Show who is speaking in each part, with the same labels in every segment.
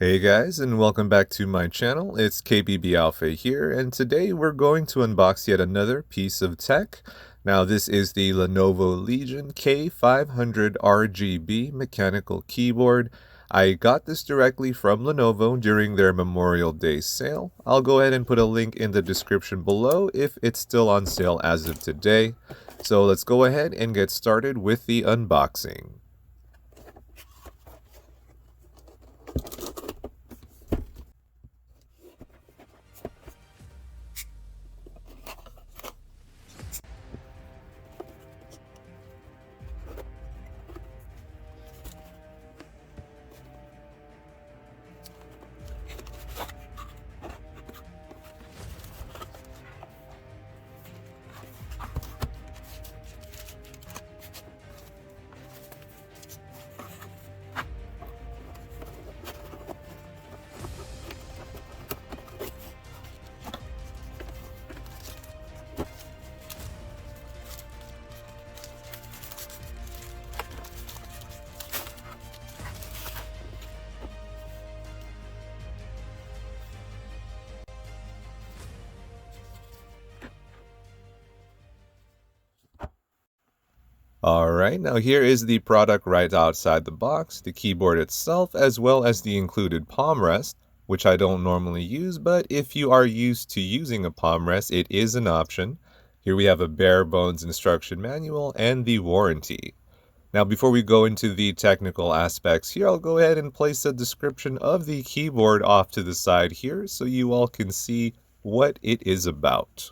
Speaker 1: Hey guys, and welcome back to my channel. It's KBB Alpha here, and today we're going to unbox yet another piece of tech. Now this is the Lenovo LEGION K500 RGB mechanical keyboard. I got this directly from Lenovo during their Memorial Day sale. I'll go ahead and put a link in the description below if it's still on sale as of today. So let's go ahead and get started with the unboxing. Alright, now here is the product right outside the box, the keyboard itself, as well as the included palm rest, which I don't normally use, but if you are used to using a palm rest, it is an option. Here we have a bare bones instruction manual and the warranty. Now before we go into the technical aspects here, I'll go ahead and place a description of the keyboard off to the side here so you all can see what it is about.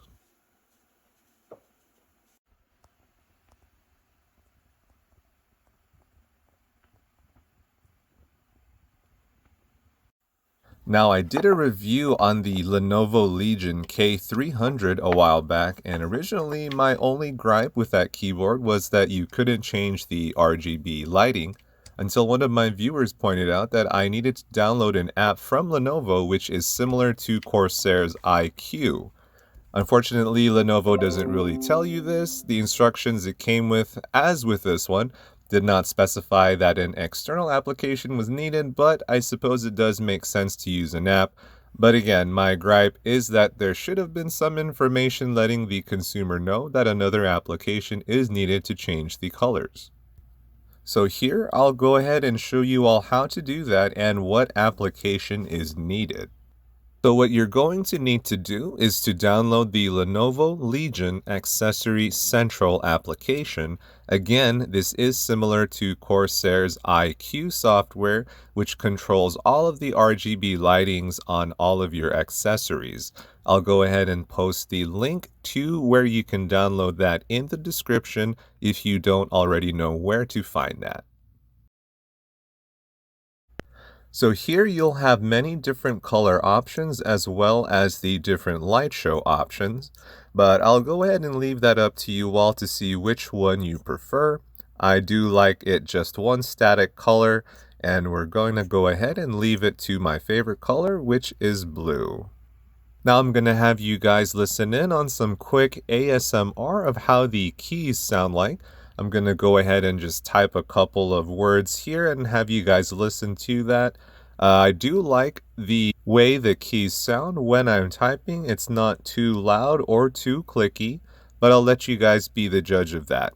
Speaker 1: Now, I did a review on the Lenovo LEGION K300 a while back, and originally my only gripe with that keyboard was that you couldn't change the RGB lighting, until one of my viewers pointed out that I needed to download an app from Lenovo which is similar to Corsair's iQ. Unfortunately, Lenovo doesn't really tell you this. The instructions it came with, as with this one, did not specify that an external application was needed, but I suppose it does make sense to use an app. But again, my gripe is that there should have been some information letting the consumer know that another application is needed to change the colors. So here, I'll go ahead and show you all how to do that and what application is needed. So what you're going to need to do is to download the Lenovo LEGION Accessory Central application. Again, this is similar to Corsair's iQ software, which controls all of the RGB lightings on all of your accessories. I'll go ahead and post the link to where you can download that in the description if you don't already know where to find that. So here you'll have many different color options as well as the different light show options, but I'll go ahead and leave that up to you all to see which one you prefer. I do like it just one static color, and we're going to go ahead and leave it to my favorite color, which is blue. Now I'm going to have you guys listen in on some quick ASMR of how the keys sound like. I'm going to go ahead and just type a couple of words here and have you guys listen to that. I do like the way the keys sound when I'm typing. It's not too loud or too clicky, but I'll let you guys be the judge of that.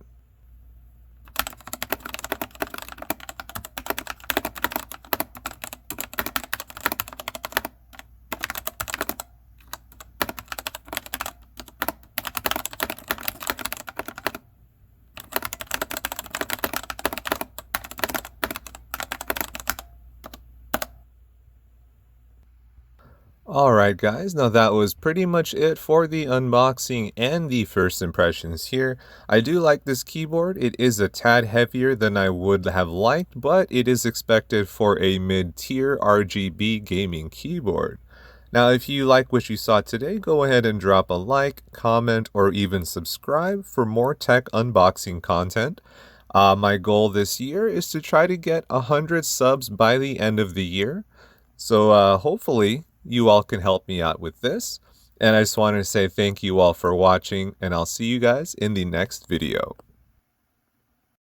Speaker 1: Alright guys, now that was pretty much it for the unboxing and the first impressions here. I do like this keyboard. It is a tad heavier than I would have liked, but it is expected for a mid-tier RGB gaming keyboard. Now if you like what you saw today, go ahead and drop a like, comment, or even subscribe for more tech unboxing content. My goal this year is to try to get 100 subs by the end of the year. So hopefully you all can help me out with this. And I just wanted to say thank you all for watching, and I'll see you guys in the next video.